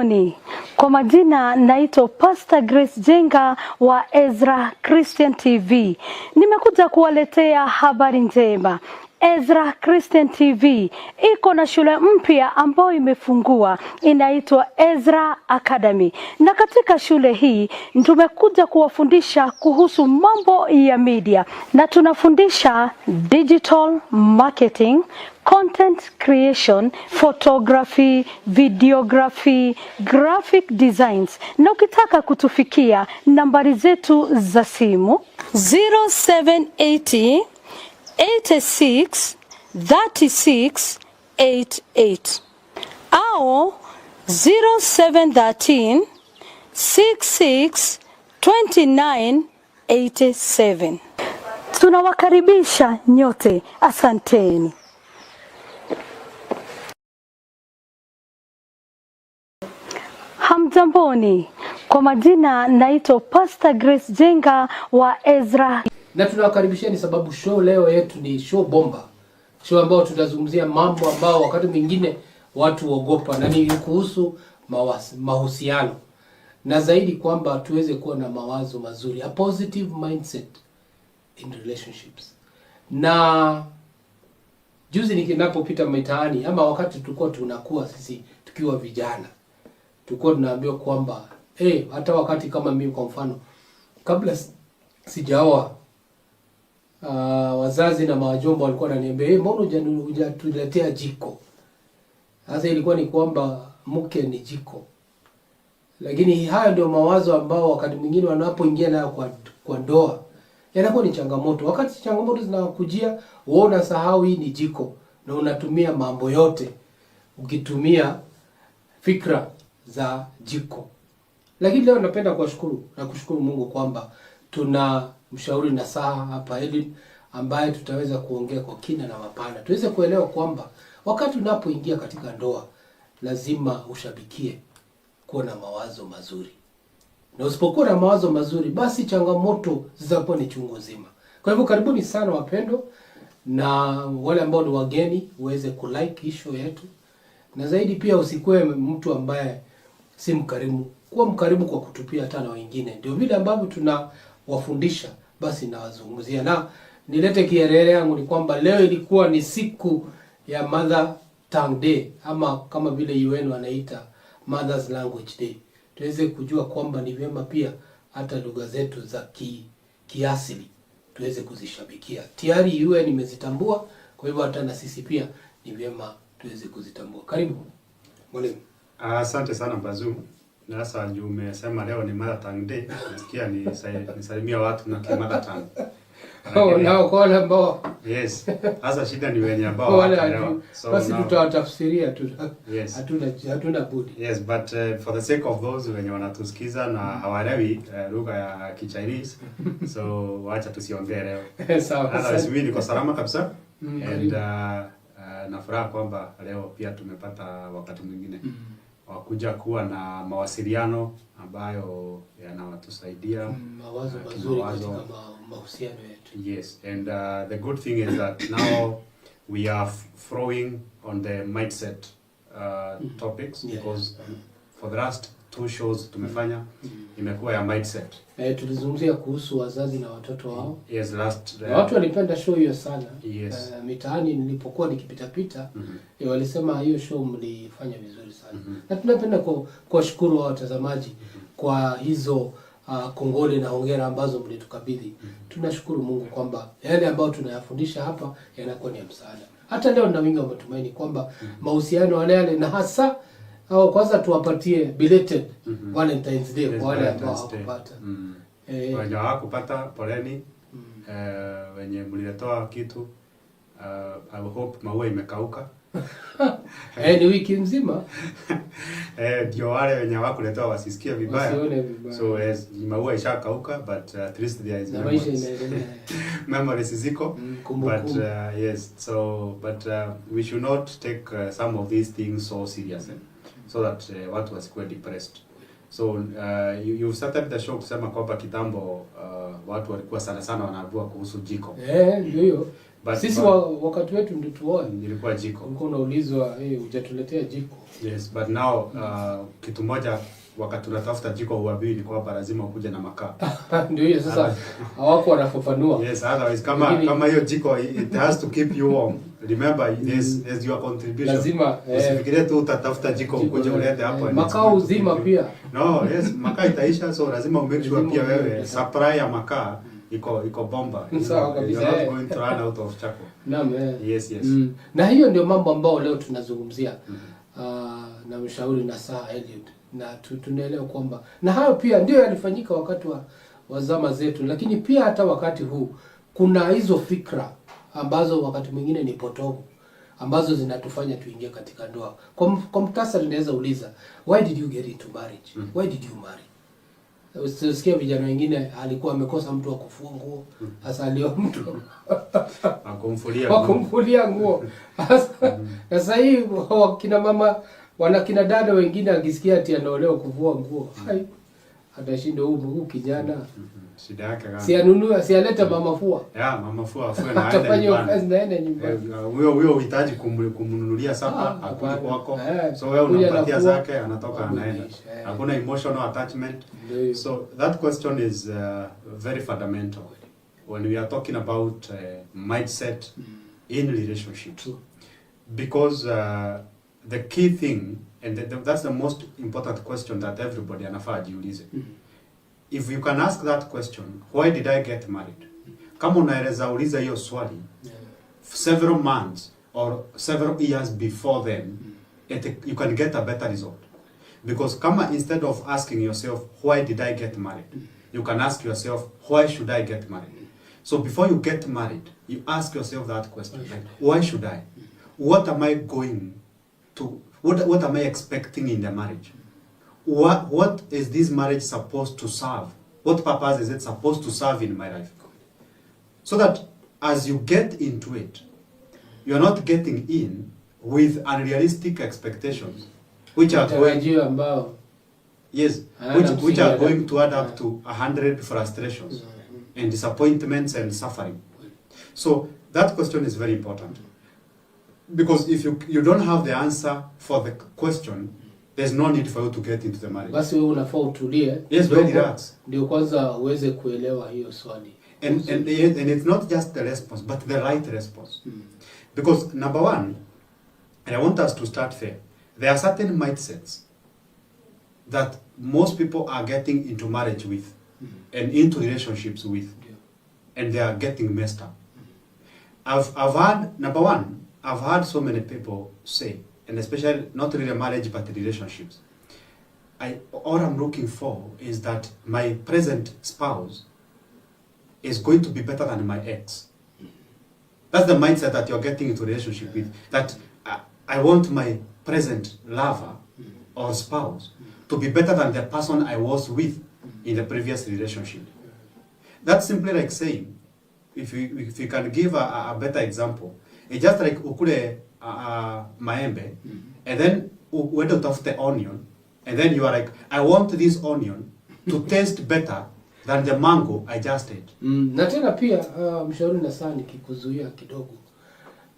Hamjamboni, kwa majina naitwa Pastor Grace Jenga wa Ezra Christian TV. Nimekuja kuwaletea habari njema. Ezra Christian TV iko na shule mpya ambayo imefungua, inaitwa Ezra Academy. Na katika shule hii tumekuja kuwafundisha kuhusu mambo ya media, na tunafundisha digital marketing, content creation, photography, videography, graphic designs. Na ukitaka kutufikia, nambari zetu za simu 0780 86 36 88 au 0713 66 29 87. Tunawakaribisha nyote, asanteni. Hamjamboni, kwa majina naitwa Pastor Grace Jenga wa Ezra. Na tunawakaribisheni sababu show leo yetu ni show bomba. Show ambayo tutazungumzia mambo ambao wakati mwingine watu huogopa, na ni kuhusu mahusiano. Na zaidi kwamba tuweze kuwa na mawazo mazuri, a positive mindset in relationships. Na juzi ninapopita mitaani, ama wakati tulikuwa tunakuwa sisi tukiwa vijana, tulikuwa tunaambiwa kwamba hata wakati kama mimi kwa mfano, kabla sijaoa, wazazi na mawajomba walikuwa wananiambia, mbona hujatuletea jiko? Sasa ilikuwa ni kwamba mke ni jiko. Lakini haya ndio mawazo ambao wakati mwingine wanapoingia nayo kwa ndoa yanakuwa ni changamoto. Wakati changamoto zinakujia, wewe unasahau hii ni jiko na unatumia mambo yote ukitumia fikra za jiko. Lakini leo napenda kushukuru Mungu kwamba tuna mshauri nasaha hapa Eliud, ambaye tutaweza kuongea kwa kina na mapana. Tuweze kuelewa kwamba wakati unapoingia katika ndoa lazima ushabikie kuwa na mawazo mazuri. Na usipokuwa na mawazo mazuri, basi changamoto zitakuwa ni chungu zima. Kwa hivyo karibuni sana wapendo, na wale ambao ni wageni uweze kulike show yetu. Na zaidi pia usikue mtu ambaye si mkarimu. Kuwa mkarimu kwa kutupia hata na wengine. Ndio vile ambavyo tunawafundisha, basi nawazungumzia. Na nilete kielele yangu ni kwamba leo ilikuwa ni siku ya Mother Tongue Day, ama kama vile UN wanaita Mother's Language Day. Tuweze kujua kwamba ni vyema pia hata lugha zetu za kiasili tuweze kuzishabikia. Tayari UN imezitambua, kwa hivyo hata na sisi pia ni vyema tuweze kuzitambua. Karibu mwalimu. Asante sana Bazuu. Na sasa ndio umesema leo ni Mother Tongue Day. Nasikia nisalimia watu na Mother Tongue. Nao kwa wale ambao yes. Sasa shida ni wenye ambao wanaelewa. So basi tutawatafsiria tu. Yes. Hatuna budi. Yes, but for the sake of those wenye wanatusikiza na hawaelewi lugha ya Ki-Chinese, so wacha tusiongee leo. Sawa. Sasa mimi niko salama kabisa. And na furaha kwamba leo pia tumepata wakati mwingine wakuja kuwa na mawasiliano ambayo yanawatusaidia mawazo mazuri katika mahusiano yetu. Yes, and the good thing is that now we are throwing on the mindset topics, because for the last 2 shows tumefanya imekuwa ya mindset. Tulizungumzia kuhusu wazazi na watoto wao. Yes, last watu walipenda show hiyo sana. Yes. Mitaani nilipokuwa nikipita walisema hiyo show mlifanya vizuri sana. Na tunapenda kuwashukuru watazamaji kwa hizo kongole na hongera ambazo mlitukabidhi. Tunashukuru Mungu kwamba yale ambayo tunayafundisha hapa yanakuwa ni msaada. Hata leo na wingi wa matumaini kwamba mahusiano yale na hasa au kwanza tuwapatie belated Valentine's Day kwa wale ambao hawakupata. Wenye hawakupata poleni, wenye mliletoa kitu, I hope maua imekauka. Ni wiki mzima. Ndio wale wenye hawakuletoa wasisikie vibaya. So maua ishakauka, but at least there is memories ziko. But yes, so but we should not take some of these things so seriously, so that watu wasikuwe depressed. So you started the show kusema kwamba kitambo watu walikuwa sana wanaambiwa kuhusu jiko. Ndio hiyo. But sisi wakati wetu ndio tuoe. Nilikuwa jiko. Ulikuwa unaulizwa, hujatuletea jiko. Yes, but now kitu moja wakati tunatafuta jiko huambiwi ilikuwa lazima ukuje na makaa. Ndio hiyo sasa hawako wanafafanua. Yes, otherwise kama hiyo jiko it has to keep you warm. Remember there's your contribution. Lazima usifikirie tu utatafuta jiko ukuje ulete hapo. Makaa uzima pia. No, yes, makaa itaisha, so lazima umake sure pia wewe supply ya makaa iko bomba. Sawa kabisa. You're not going to run out of charcoal. Naam. Yes. Na hiyo ndio mambo ambayo leo tunazungumzia. Na mshauri na saa Eliud, na tunaelewa kwamba na hayo pia ndio yalifanyika wakati wa zama zetu, lakini pia hata wakati huu kuna hizo fikra ambazo wakati mwingine ni potovu ambazo zinatufanya tuingie katika ndoa. Kwa mtasari naweza uliza, why did you get into marriage? Why did you marry? Usisikia vijana wengine alikuwa amekosa mtu wa kufua nguo, hasa leo mtu akumfulia nguo. Sasa hii wakina mama kina dada wengine akisikia ati anaolewa kuvua nguo, atashinda huu kijana. Shida yake gani? Si anunue, si alete mama fua. Mama fua afue na aende nyumbani. Huyo uhitaji kumnunulia sapa hapo wako. So wewe unampatia zake, anatoka anaenda. Hakuna emotional attachment. So that question is very fundamental when we are talking about mindset in relationships. Because the key thing, and that's the most important question that everybody anafaa jiulize. If you can ask that question, why did I get married? Kama unaweza uliza hiyo swali several months or several years before then, you can get a better result. Because kama instead of asking yourself, why did I get married? You can ask yourself, why should I get married? So before you get married, you ask yourself that question, like, why should I? What am I going to, what am I expecting in the marriage? What is this marriage supposed to serve? What purpose is it supposed to serve in my life? So that as you get into it, you are not getting in with unrealistic expectations, which are going, which are going to add up to 100 frustrations and disappointments and suffering. So that question is very important, because if you don't have the answer for the question, there's no need for you to get into the marriage. Basi wewe unafaa utulie. Yes, very relax. Ndio kwanza uweze kuelewa hiyo swali. And it's not just the response, but the right response. Because number one, and I want us to start there. There are certain mindsets that most people are getting into marriage with and into relationships with, and they are getting messed up. I've heard, number one, I've heard so many people say, and especially not really marriage but relationships, all I'm looking for is that my present spouse is going to be better than my ex. That's the mindset that you're getting into a relationship with, that I want my present lover or spouse to be better than the person I was with in the previous relationship. That's simply like saying, if you can give a better example, it's just like ukule maembe, and then uende utafute onion, and then you are like, I want this onion to taste better than the mango I just ate. Na tena pia mshauri na saa nikikuzuia kidogo,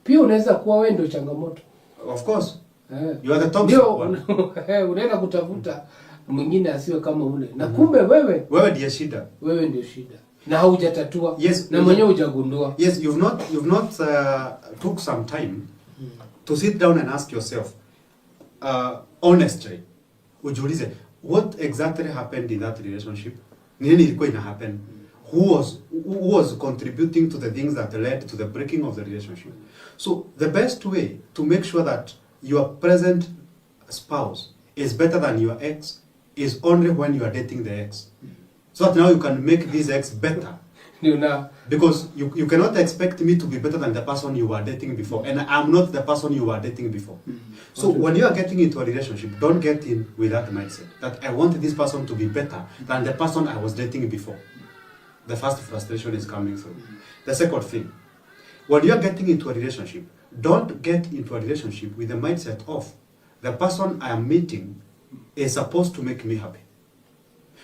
pia unaweza kuwa wewe ndio changamoto. Of course. You are the toxic one. Unaenda kutafuta mwingine asiwe kama ule, na kumbe wewe ndiye shida. Wewe ndio shida. Na haujatatua. Yes, na mwenyewe hujagundua. Yes, you've not took some time to sit down and ask yourself honestly, ujiulize, what exactly happened in that relationship? Nini ilikuwa ina happen? Who was contributing to the things that led to the breaking of the relationship? So the best way to make sure that your present spouse is better than your ex is only when you are dating the ex. So that now you can make this ex better. Because you cannot expect me to be better than the person you were dating before, and I'm not the person you were dating before. So when you are getting into a relationship, don't get in with that mindset that I want this person to be better than the person I was dating before. The first frustration is coming through. The second thing, when you are getting into a relationship, don't get into a relationship with the mindset of the person I am meeting is supposed to make me happy.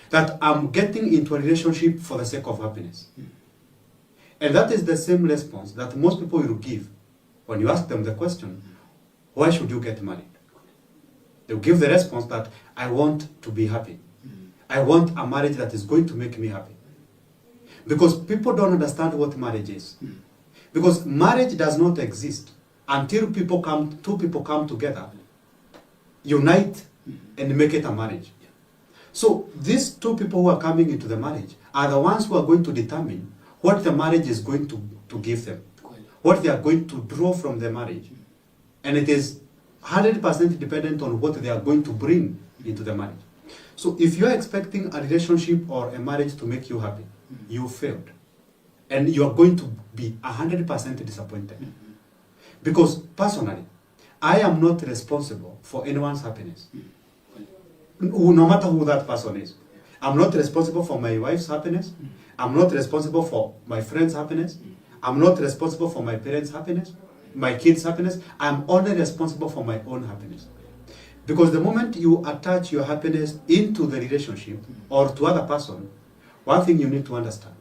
That I'm getting into a relationship for the sake of happiness. And that is the same response that most people will give when you ask them the question, why should you get married? They'll give the response that I want to be happy. I want a marriage that is going to make me happy. Because people don't understand what marriage is. Because marriage does not exist until two people come together, unite, and make it a marriage. So these two people who are coming into the marriage are the ones who are going to determine what the marriage is going to give them, what they are going to draw from the marriage. And it is 100% dependent on what they are going to bring into the marriage. So if you are expecting a relationship or a marriage to make you happy, you failed. And you are going to be 100% disappointed. Because personally, I am not responsible for anyone's happiness. No matter who that person is. I'm not responsible for my wife's happiness. I'm not responsible for my friend's happiness. I'm not responsible for my parents' happiness, my kids' happiness. I'm only responsible for my own happiness. Because the moment you attach your happiness into the relationship or to other person, one thing you need to understand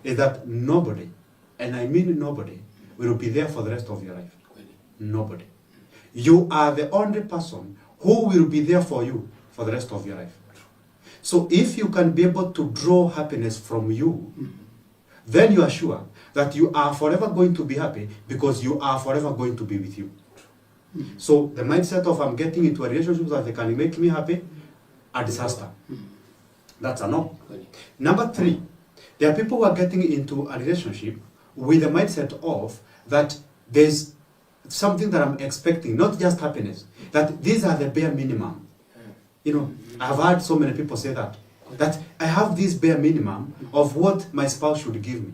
is that nobody, and I mean nobody, will be there for the rest of your life. Nobody. You are the only person who will be there for you for the rest of your life. So if you can be able to draw happiness from you, then you are sure that you are forever going to be happy because you are forever going to be with you. So the mindset of I'm getting into a relationship that they can make me happy, a disaster. That's a no. Number 3, there are people who are getting into a relationship with the mindset of that there's something that I'm expecting, not just happiness, that these are the bare minimum. You know, I've heard so many people say that I have this bare minimum of what my spouse should give me.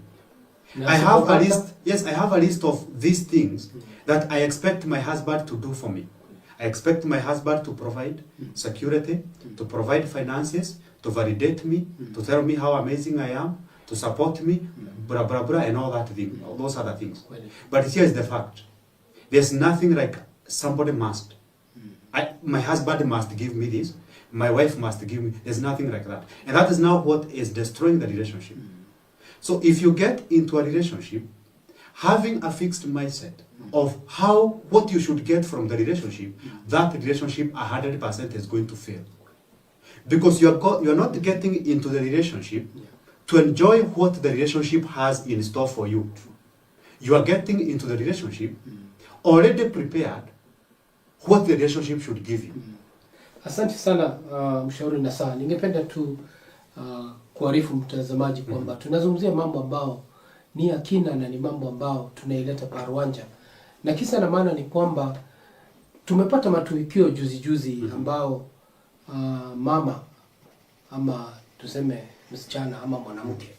I have a list, yes, I have a list of these things that I expect my husband to do for me. I expect my husband to provide security, to provide finances, to validate me, to tell me how amazing I am, to support me, blah, blah, blah, and all that thing, all those other things. But here is the fact. There's nothing like somebody must. My husband must give me this. My wife must give me. There's nothing like that. And that is now what is destroying the relationship. So if you get into a relationship, having a fixed mindset of what you should get from the relationship, that relationship 100% is going to fail. Because you're not getting into the relationship to enjoy what the relationship has in store for you. You are getting into the relationship already prepared what the relationship should give you. Asante sana mshauri nasaha. Ningependa tu kuarifu mtazamaji kwamba tunazungumzia mambo ambao ni ya kina na ni mambo ambao tunaileta paruanja. Na kisa na maana ni kwamba tumepata matukio juzi ambao mama ama tuseme msichana ama mwanamke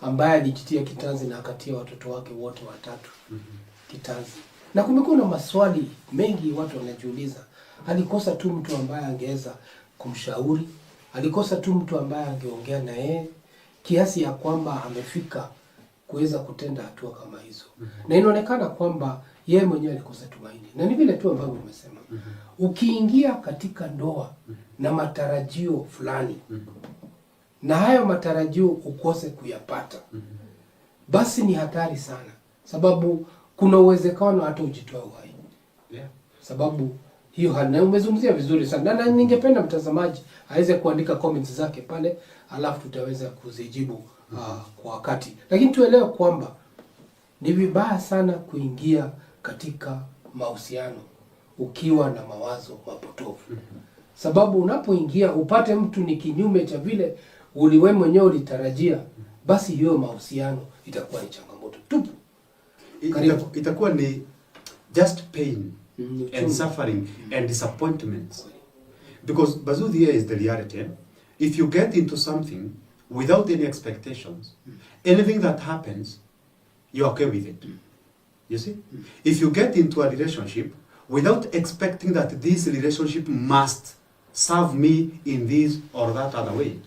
ambaye alijitia kitanzi na akatia watoto wake wote watatu kitanzi. Na kumekuwa na maswali mengi watu wanajiuliza, alikosa tu mtu ambaye angeweza kumshauri, alikosa tu mtu ambaye angeongea na yeye kiasi ya kwamba amefika kuweza kutenda hatua kama hizo. Na inaonekana kwamba yeye mwenyewe alikosa tumaini. Na ni vile tu ambavyo umesema. Ukiingia katika ndoa na matarajio fulani, na hayo matarajio ukose kuyapata, basi ni hatari sana. Sababu kuna uwezekano hata ujitoe uhai. Sababu hiyo hali, na umezungumzia vizuri sana. Na ningependa mtazamaji aweze kuandika comments zake pale, alafu tutaweza kuzijibu kwa wakati. Lakini tuelewe kwamba ni vibaya sana kuingia katika mahusiano ukiwa na mawazo mapotofu. Sababu unapoingia upate mtu ni kinyume cha vile uliwe mwenyewe ulitarajia, basi hiyo mahusiano itakuwa ni changamoto tupu. Itakuwa ni just pain and suffering and disappointments. Because Bazoo, here is the reality. If you get into something without any expectations, anything that happens, you're okay with it. You see? If you get into a relationship without expecting that this relationship must serve me in this or that other way,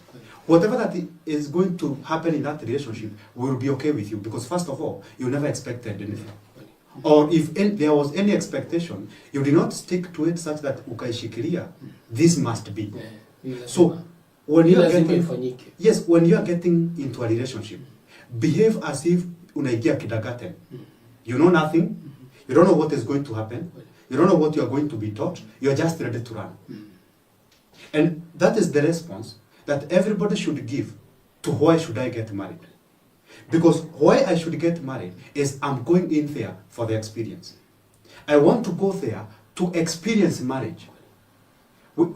whatever that is going to happen in that relationship will be okay with you, because first of all, you never expected anything. Or if there was any expectation, you did not stick to it such that ukaishikilia, this must be. So when you are getting, when you are getting into a relationship, behave as if unaingia kindergarten. You know nothing. You don't know what is going to happen. You don't know what you are going to be taught. You are just ready to run. And that is the response that everybody should give to why should I get married. Because why I should get married is I'm going in there for the experience. I want to go there to experience marriage.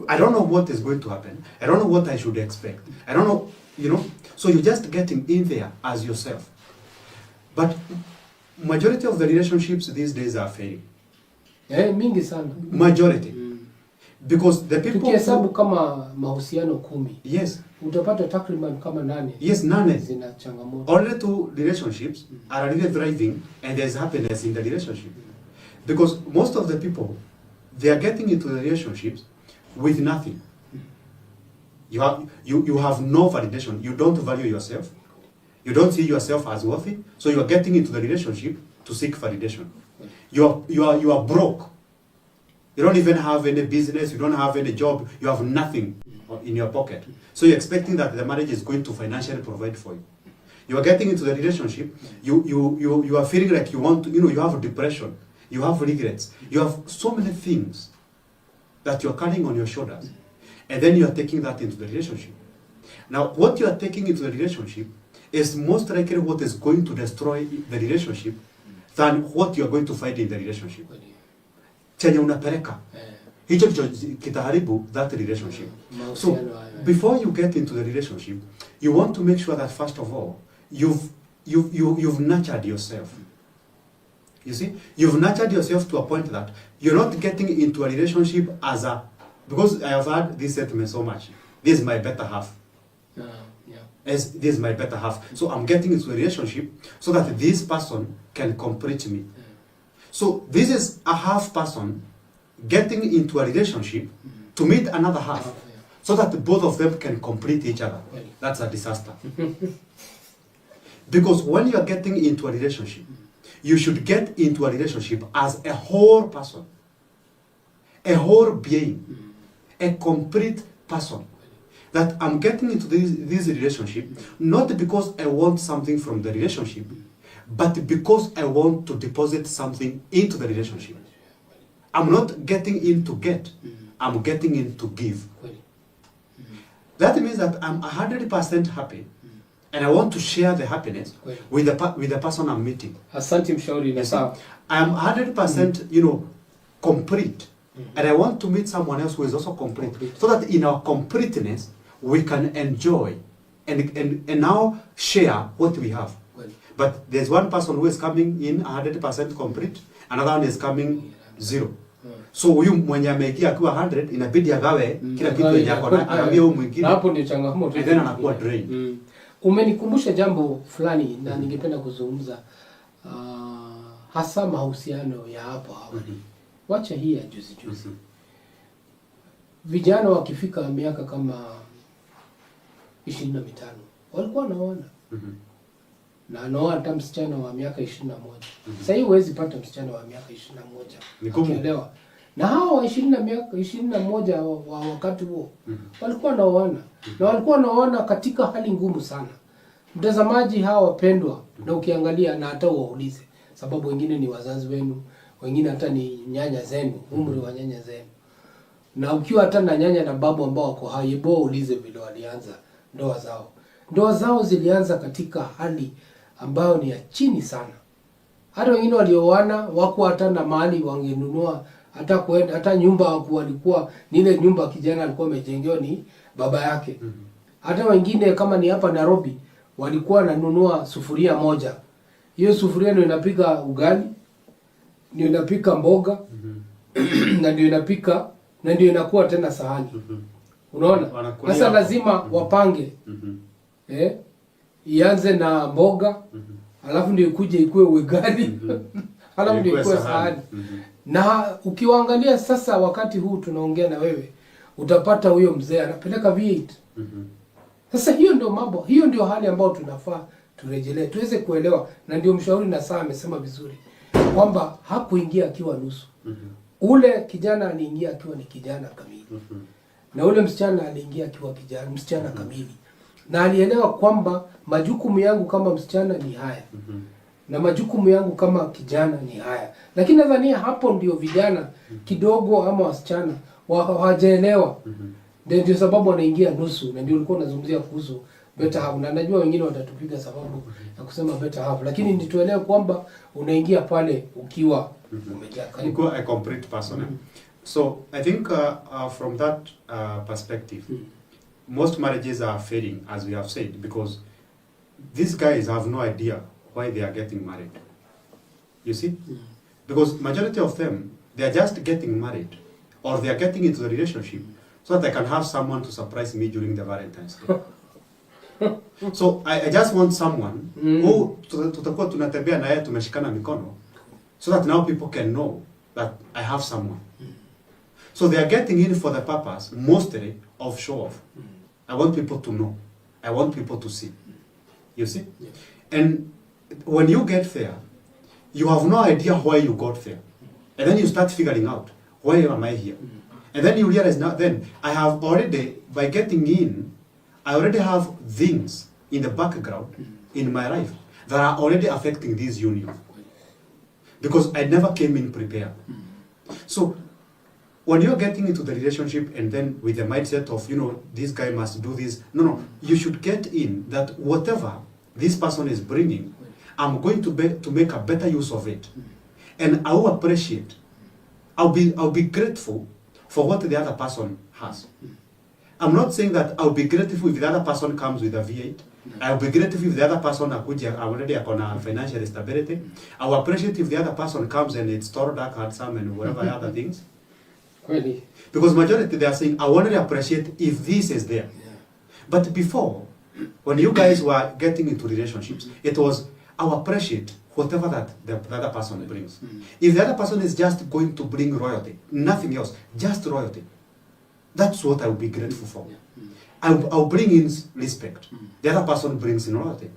I don't know what is going to happen. I don't know what I should expect. I don't know, you know. So you're just getting in there as yourself. But majority of the relationships these days are failing. Mingi sana. Majority. Because the people... Tukihesabu kama mahusiano 10. Yes. Utapata takriban kama 8. Yes, 8. Zina changamoto. Only 2 relationships are really thriving and there's happiness in the relationship. Because most of the people, they are getting into the relationships with nothing. You have no validation. You don't value yourself. You don't see yourself as worthy. So you are getting into the relationship to seek validation. You are broke. You don't even have any business. You don't have any job. You have nothing in your pocket. So you're expecting that the marriage is going to financially provide for you. You are getting into the relationship. You are feeling like you want to, you have depression. You have regrets. You have so many things that you're carrying on your shoulders. And then you are taking that into the relationship. Now, what you are taking into the relationship is most likely what is going to destroy the relationship than what you are going to find in the relationship. Chenye unapeleka. Hicho kitaharibu that relationship. So, before you get into the relationship, you want to make sure that first of all, you've nurtured yourself. You see, you've nurtured yourself to a point that you're not getting into a relationship as a, because I have heard this statement so much. This is my better half. This is my better half. So I'm getting into a relationship so that this person can complete me. So this is a half person getting into a relationship to meet another half so that both of them can complete each other. That's a disaster. Because when you are getting into a relationship, you should get into a relationship as a whole person, a whole being, a complete person. That I'm getting into this relationship not because I want something from the relationship, but because I want to deposit something into the relationship. I'm not getting in to get, I'm getting in to give. That means that I'm 100% happy and I want to share the happiness with the person I'm meeting. Asante mshauri na sawa. I am 100% complete. And I want to meet someone else who is also complete. So that in our completeness we can enjoy and now share what we have. But there's one person who is coming in 100% complete, another one is coming 0. So huyu mwenye ameingia akiwa 100 inabidi agawe kila kitu yenye yako na anaambia huyu mwingine. Hapo ndio changamoto. And then anakuwa drain. Umenikumbusha jambo fulani na ningependa kuzungumza hasa mahusiano ya hapo hapo. Wacha hii ya juzi. Vijana wakifika miaka kama 25 walikuwa wanaona. Na anaoa hata msichana wa miaka 21. Sasa hivi huwezi pata msichana wa miaka 21. Unaelewa? Na hao wa 21 wa wakati huo walikuwa wanaoana. Na walikuwa wanaoana katika hali ngumu sana. Mtazamaji, hawa wapendwa, na ukiangalia na hata waulize, sababu wengine ni wazazi wenu, wengine hata ni nyanya zenu, umri wa nyanya zenu. Na ukiwa hata na nyanya na babu ambao wako hai, bo ulize vile walianza ndoa zao. Ndoa zao zilianza katika hali ambayo ni ya chini sana. Hata wengine walioana wako hata na mali wangenunua, hata nyumba walikuwa ni ile nyumba kijana alikuwa amejengewa ni baba yake. Hata wengine kama ni hapa Nairobi walikuwa wananunua sufuria moja. Hiyo sufuria ndio inapika ugali, ndio inapika mboga, na ndio inapika na ndio inakuwa tena sahani. Unaona? Sasa lazima wapange. Ianze na mboga, alafu ndio ikuje ikue ugali, alafu ndio ikue sahani. Na ukiwaangalia sasa wakati huu tunaongea na wewe, utapata huyo mzee anapeleka V8. Sasa hiyo ndio mambo, hiyo ndio hali ambayo tunafaa turejelee, tuweze kuelewa. Na ndio mshauri na saa amesema vizuri kwamba hakuingia akiwa nusu. Ule kijana aliingia akiwa ni kijana kamili. Na ule msichana aliingia akiwa msichana kamili. Na alielewa kwamba majukumu yangu kama msichana ni haya. na majukumu yangu kama kijana ni haya. Lakini nadhani hapo ndio vijana kidogo ama wasichana hawajaelewa. Ndio sababu wanaingia nusu, na ndio ulikuwa unazungumzia kuhusu better half. Na najua wengine watatupiga sababu ya kusema better half, lakini nituelewe kwamba unaingia pale ukiwa umejaa a complete person. So I think from that perspective, most marriages are failing, as we have said, because these guys have no idea why they are getting married. You see? Because majority of them, they are just getting married, or they are getting into the relationship so that I can have someone to surprise me during the Valentine's Day. So I just want someone who tutakuwa tunatembea na yeye tumeshikana mikono, so that now people can know that I have someone. So they are getting in for the purpose mostly of show off. I want people to know. I want people to see. You see? Yeah. And when you get there, you have no idea why you got there. And then you start figuring out, why am I here? And then you realize, now then, I have already, by getting in, I already have things in the background in my life that are already affecting this union. Because I never came in prepared. So, when you're getting into the relationship and then with the mindset of, this guy must do this, no, you should get in that whatever this person is bringing, I'm going to make a better use of it. And I will appreciate, I'll be grateful for what the other person has. I'm not saying that I'll be grateful if the other person comes with a V8. I'll be grateful if the other person already on financial stability. I'll appreciate if the other person comes and it's tall, dark, handsome, and whatever other things. Really? Because majority they are saying, I want to appreciate if this is there. Yeah. But before, when you guys were getting into relationships, it was, I'll appreciate whatever that the other person brings. If the other person is just going to bring royalty, nothing else, just royalty, that's what I will be grateful for. I'll bring in respect. The other person brings in royalty.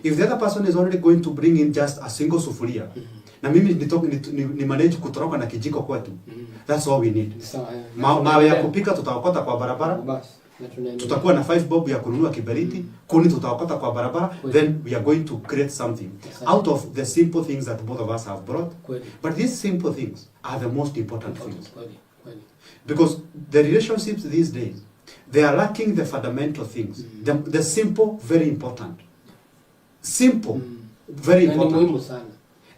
If the other person is already going to bring in just a single sufuria, na mimi ni manage kutoroka na kijiko kwetu, that's all we need. Mawe ya kupika tutaokota kwa barabara, tutakuwa na 5 bob ya kununua kiberiti, kuni tutaokota kwa barabara, then we are going to create something out of the simple things that both of us have brought. But these simple things are the most important things. Because the relationships these days, they are lacking the fundamental things. The simple, very important. Simple, very important.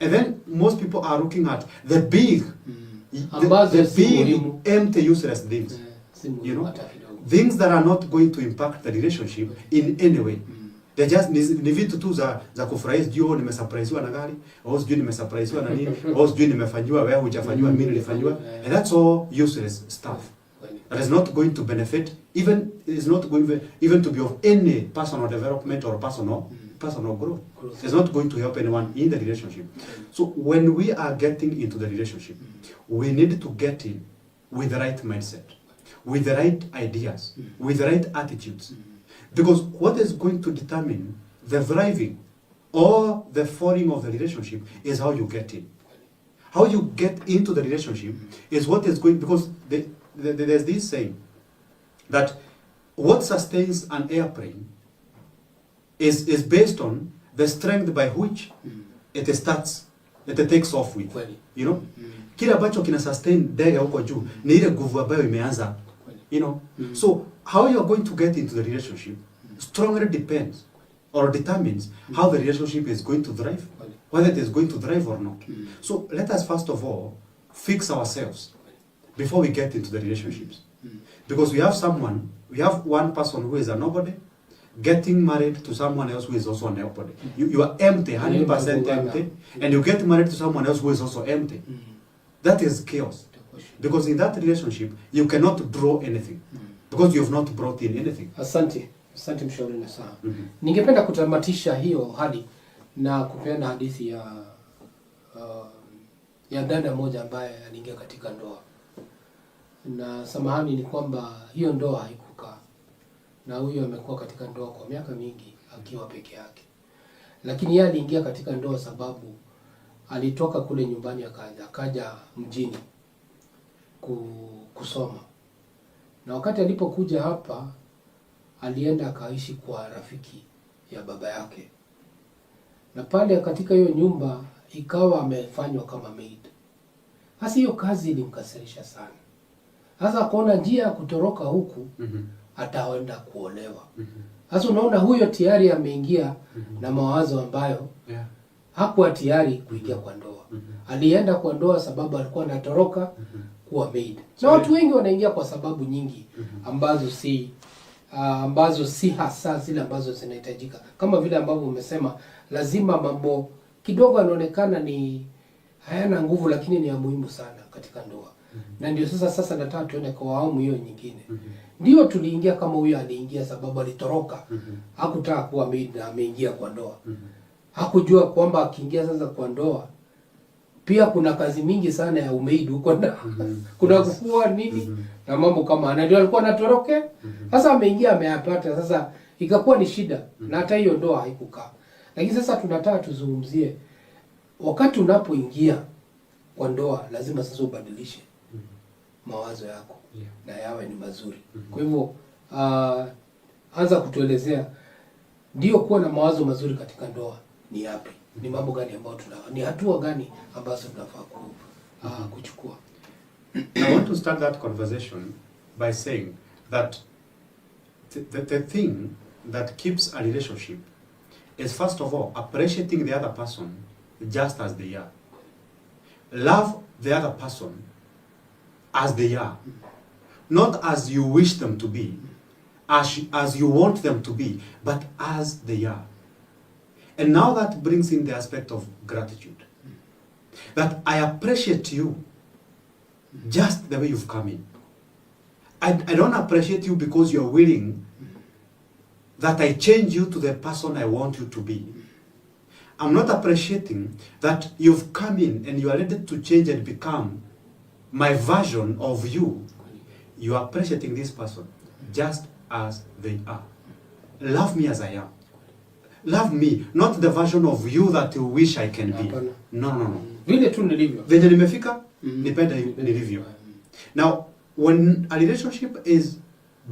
And then most people are looking at the big, the big, empty, useless things. Things that are not going to impact the relationship in any way. They just ni vitu tu za kufurahisha, sijui nimesurprisewa na gari, au sijui nimesurprisewa na nini, au sijui nimefanywa wewe hujafanywa mimi nilifanywa. And that's all useless stuff. That is not going to benefit, is not going even to be of any personal development or personal growth. It's not going to help anyone in the relationship. So when we are getting into the relationship, we need to get in with the right mindset, with the right ideas, with the right attitudes. Because what is going to determine the thriving or the falling of the relationship is how you get in. How you get into the relationship is what is going, because there's this saying that what sustains an airplane is based on the strength by which it takes off with. Kile ambacho kina sustain ndege huko juu ni ile nguvu ambayo imeanza. So how you are going to get into the relationship strongly depends or determines how the relationship is going to thrive, whether it is going to thrive or not. So let us first of all fix ourselves before we get into the relationships. Because we have one person who is a nobody getting married to someone else who is also a nobody. You are empty, 100% empty, and you get married to someone else who is also empty. That is chaos. Because in that relationship, you cannot draw anything. Because you have not brought in anything. Asante mshauri na sawa. Ningependa kutamatisha hiyo hadi na kupeana hadithi ya dada moja ambaye aliingia katika ndoa. Na samahani ni kwamba hiyo ndoa haikukaa. Na huyo amekuwa katika ndoa kwa miaka mingi akiwa peke yake. Lakini yeye aliingia katika ndoa sababu alitoka kule nyumbani akaja mjini kusoma. Na wakati alipokuja hapa alienda akaishi kwa rafiki ya baba yake. Na pale katika hiyo nyumba ikawa amefanywa kama maid. Sasa hiyo kazi ilimkasirisha sana. Sasa akaona njia ya kutoroka huku ataenda kuolewa. Sasa unaona huyo tayari ameingia na mawazo ambayo hakuwa tayari kuingia kwa ndoa. Alienda kwa ndoa sababu alikuwa anatoroka kuwa maid. Na watu wengi wanaingia kwa sababu nyingi ambazo si hasa zile ambazo zinahitajika. Kama vile ambavyo umesema, lazima mambo kidogo yanaonekana ni hayana nguvu, lakini ni ya muhimu sana katika ndoa. Na ndio sasa nataka tuone kwa awamu hiyo nyingine. Ndio tuliingia kama huyo aliingia sababu alitoroka. Hakutaka kuwa maid na ameingia kwa ndoa. Hakujua kwamba akiingia sasa kwa ndoa pia kuna kazi mingi sana ya umaid huko na kuna kufua nini na mambo kama ndio alikuwa anatoroke. Sasa ameingia ameyapata, sasa ikakuwa ni shida na hata hiyo ndoa haikukaa. Lakini sasa tunataka tuzungumzie wakati unapoingia kwa ndoa lazima sasa ubadilishe mawazo yako na yawe ni mazuri. Kwa hivyo anza kutuelezea ndio kuwa na mawazo mazuri katika ndoa ni yapi? Ni mambo gani ambayo ni hatua gani ambazo tunafaa kuchukua? I want to start that conversation by saying that the thing that keeps a relationship is, first of all, appreciating the other person just as they are. Love the other person as they are. Not as you wish them to be, as you want them to be, but as they are. And now that brings in the aspect of gratitude. That I appreciate you just the way you've come in. I don't appreciate you because you're willing that I change you to the person I want you to be. I'm not appreciating that you've come in and you are ready to change and become my version of you. You are appreciating this person just as they are. Love me as I am. Love me, not the version of you that you wish I can be. No. Vile tu nilivyo. Vile nimefika, nipende nilivyo. Now, when a relationship is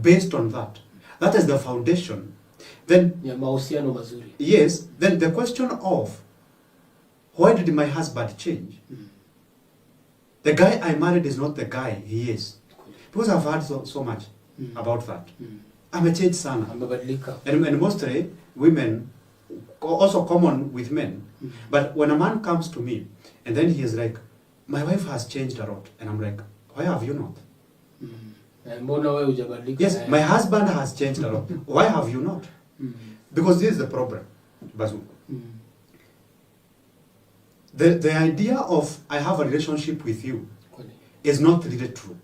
based on that, that is the foundation, then ya mahusiano mazuri. Yes, then the question of why did my husband change? The guy I married is not the guy he is. Because I've heard so much about that. Amechanged sana. Amebadilika. And mostly women, also common with men. But when a man comes to me and then he is like, my wife has changed a lot, and I'm like, why have you not? Yes, my husband has changed a lot. Why have you not? Because this is the problem, Bazuu. The idea of I have a relationship with you is not really true.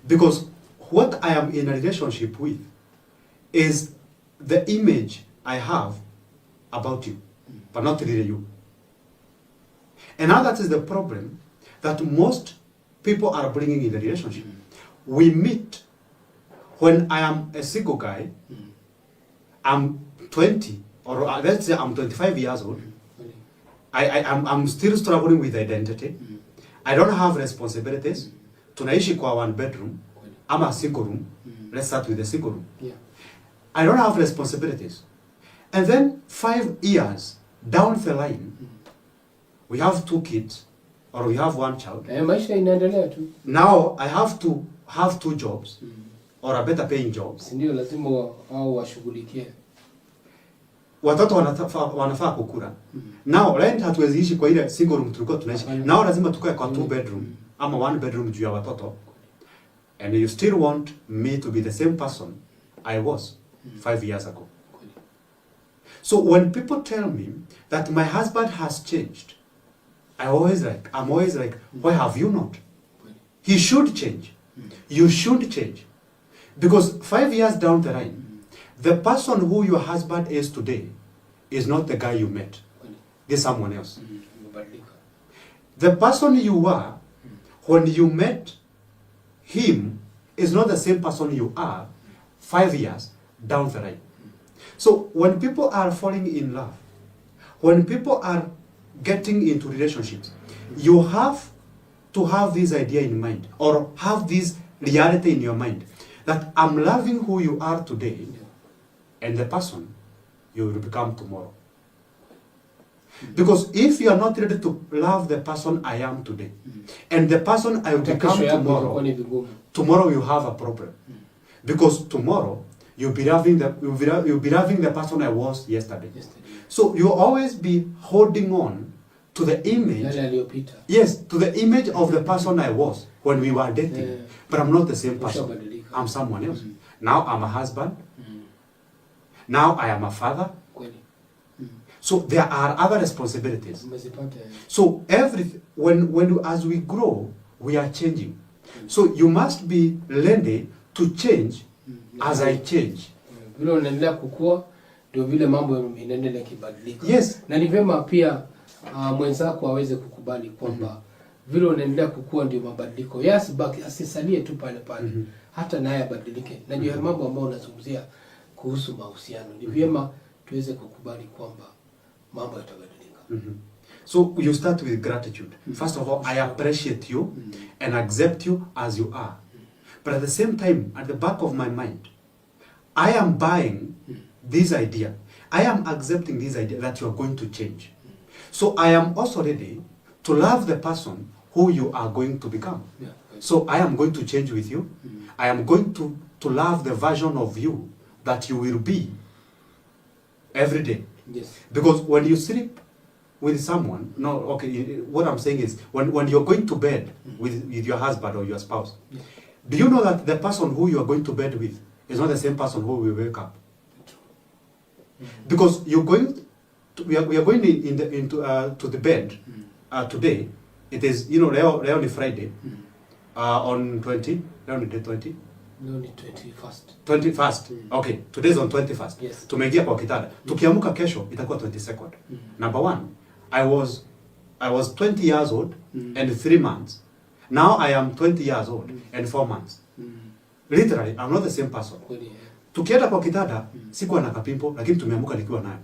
Because what I am in a relationship with is the image I have about you, but not really you. And now that is the problem that most people are bringing in the relationship. We meet when I am a single guy, I'm 20, or let's say I'm 25 years old. I'm still struggling with identity. I don't have responsibilities. Tunaishi kwa one bedroom. I'm a single room. Let's start with the single room. Yeah. I don't have responsibilities. And then 5 years down the line, we have 2 kids, or we have 1 child. Maisha inaendelea tu. Now I have to have 2 jobs, or a better paying jobs. Ndio lazima au washughulikie. Watoto wanafaa kukula. Now rent hatuwezi ishi kwa ile single room tulikuwa tunaishi. Now lazima tukae kwa 2 bedroom ama 1 bedroom juu ya watoto. And you still want me to be the same person I was 5 years ago. So when people tell me that my husband has changed, I'm always like, why have you not? He should change. You should change. Because 5 years down the line, the person who your husband is today is not the guy you met. There's someone else. The person you were when you met him is not the same person you are 5 years down the line. So when people are falling in love, when people are getting into relationships, you have to have this idea in mind, or have this reality in your mind, that I'm loving who you are today and the person you will become tomorrow. Because if you are not ready to love the person I am today, and the person I will become tomorrow you have a problem. Because tomorrow you'll be loving the person I was yesterday. So you'll always be holding on to the image. Yes, to the image of the person I was when we were dating. But I'm not the same person. I'm someone else. Now I'm a husband. Now I am a father. So there are other responsibilities. So as we grow, we are changing. So you must be ready to change as I change. Yes. Na ni vema pia mwenzako aweze kukubali kwamba vile unaendelea kukua ndio mabadiliko. Yes, baki asisalie tu pale pale. Hata naye abadilike. Na ndio mambo ambayo unazungumzia kuhusu mahusiano. Ni vyema tuweze kukubali kwamba mambo yatabadilika. So you start with gratitude. First of all, I appreciate you and accept you as you are. But at the same time, at the back of my mind, I am buying this idea. I am accepting this idea that you are going to change. So I am also ready to love the person who you are going to become. So I am going to change with you. I am going to love the version of you that you will be every day. Yes. Because when you sleep with someone, what I'm saying is when you're going to bed with your husband or your spouse, do you know that the person who you are going to bed with is not the same person who will wake up? Because you're going we are going to the bed today. It is, leo ni Friday, on 20, leo ni day 20? No, ni 21st. 21st. Okay, today is on 21st. Yes. Tumeingia kwa kitanda. Tukiamuka kesho itakuwa 22nd. Number one, I was 20 years old and 3 months. Now I am 20 years old and 4 months. Literally, I'm not the same person. Tukienda kwa kitanda, sikuwa na kapimpo, lakini tumeamuka nikiwa nayo.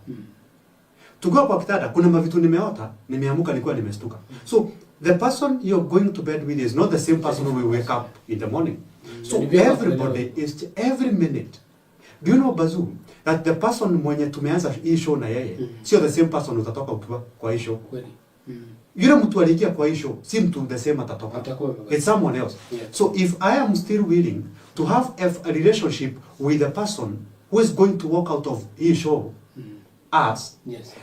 Tukiwa kwa kitanda, kuna mavitu nimeota, nimeamuka nikiwa nimestuka. So, the person you're going to bed with is not the same person who will wake up in the morning. So, everybody is, every minute. Do you know, Bazoo, that the person mwenye tumeanza hii show na yeye, sio the same person utatoka ukiwa kwa hii show. Yule mtu alikia kwa hii show, si mtu the same atatoka. It's someone else. So, if I am still willing to have a relationship with the person who is going to walk out of his show, us,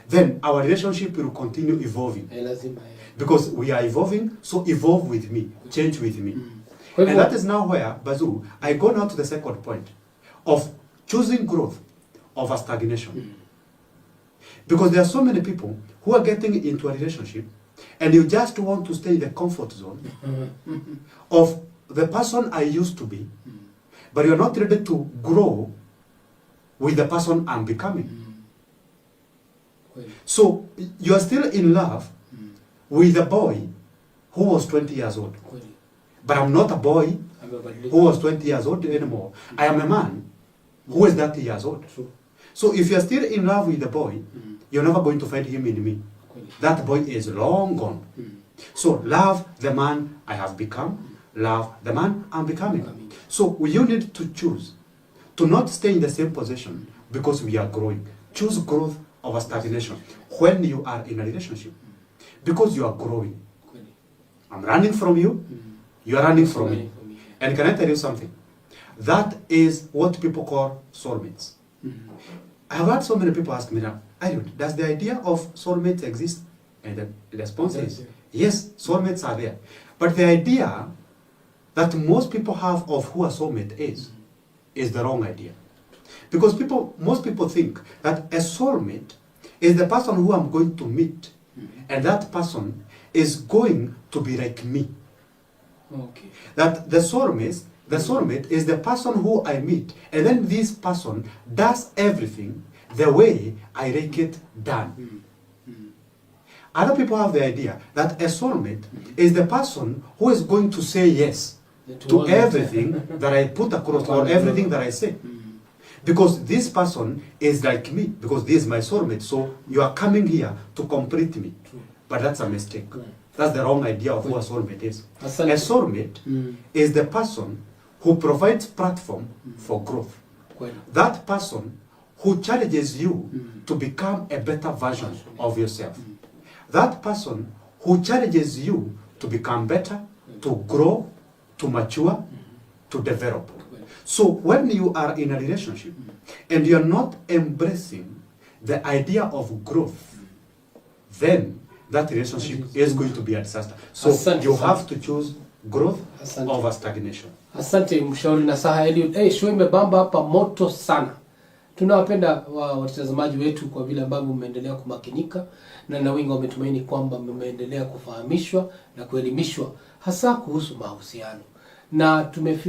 then our relationship will continue evolving. Because we are evolving, so evolve with me, change with me. And that is now where, Bazoo, I go now to the second point of choosing growth over stagnation. Because there are so many people who are getting into a relationship and you just want to stay in the comfort zone of the person I used to be, but you're not ready to grow with the person I'm becoming. So you are still in love with a boy who was 20 years old. But I'm not a boy who was 20 years old anymore. I am a man who is 30 years old. So if you're still in love with the boy, you're never going to find him in me. That boy is long gone. So love the man I have become, love the man I'm becoming. So you need to choose to not stay in the same position because we are growing. Choose growth over stagnation when you are in a relationship. Because you are growing. I'm running from you, you are running from me. And can I tell you something? That is what people call soulmates. I have had so many people ask me now, Eliud, does the idea of soulmates exist? And the response is, yes, soulmates are there. But the idea that most people have of who a soulmate is the wrong idea. Because most people think that a soulmate is the person who I'm going to meet, and that person is going to be like me. Okay. That the soulmate is the person who I meet, and then this person does everything the way I like it done. Other people have the idea that a soulmate is the person who is going to say yes to everything that I put across or everything that I say. Because this person is like me, because this is my soulmate, so you are coming here to complete me. But that's a mistake. That's the wrong idea of who a soulmate is. A soulmate is the person who provides platform for growth. That person who challenges you to become a better version of yourself. that person who challenges you to become better, to grow, to mature, to develop. So when you are in a relationship and you are not embracing the idea of growth, then that relationship is going to be a disaster. So you have to choose growth over stagnation. Asante mshauri na saha Eliud. Show imebamba hapa moto sana. Tunawapenda watazamaji wetu kwa vile ambavyo mmeendelea kumakinika na wengi wametumaini kwamba mmeendelea kufahamishwa na kuelimishwa hasa kuhusu mahusiano. Na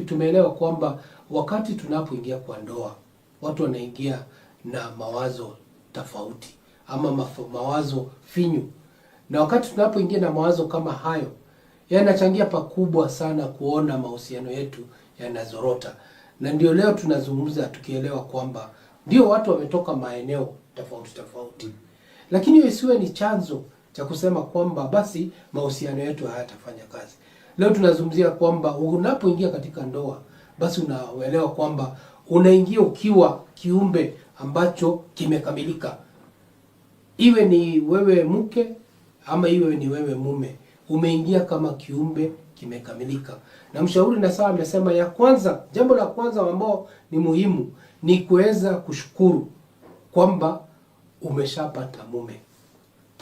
tumeelewa kwamba wakati tunapoingia kwa ndoa, watu wanaingia na mawazo tofauti ama mawazo finyu. Na wakati tunapoingia na mawazo kama hayo, yanachangia pakubwa sana kuona mahusiano yetu yanazorota. Na ndio leo tunazungumza tukielewa kwamba ndio watu wametoka maeneo tofauti. Lakini hiyo isiwe ni chanzo cha kusema kwamba basi mahusiano yetu hayatafanya kazi. Leo tunazungumzia kwamba unapoingia katika ndoa, basi unaelewa kwamba unaingia ukiwa kiumbe ambacho kimekamilika. Iwe ni wewe mke ama iwe ni wewe mume, umeingia kama kiumbe kimekamilika. Na mshauri na sawa amesema ya kwanza, jambo la kwanza ambalo ni muhimu ni kuweza kushukuru kwamba umeshapata mume.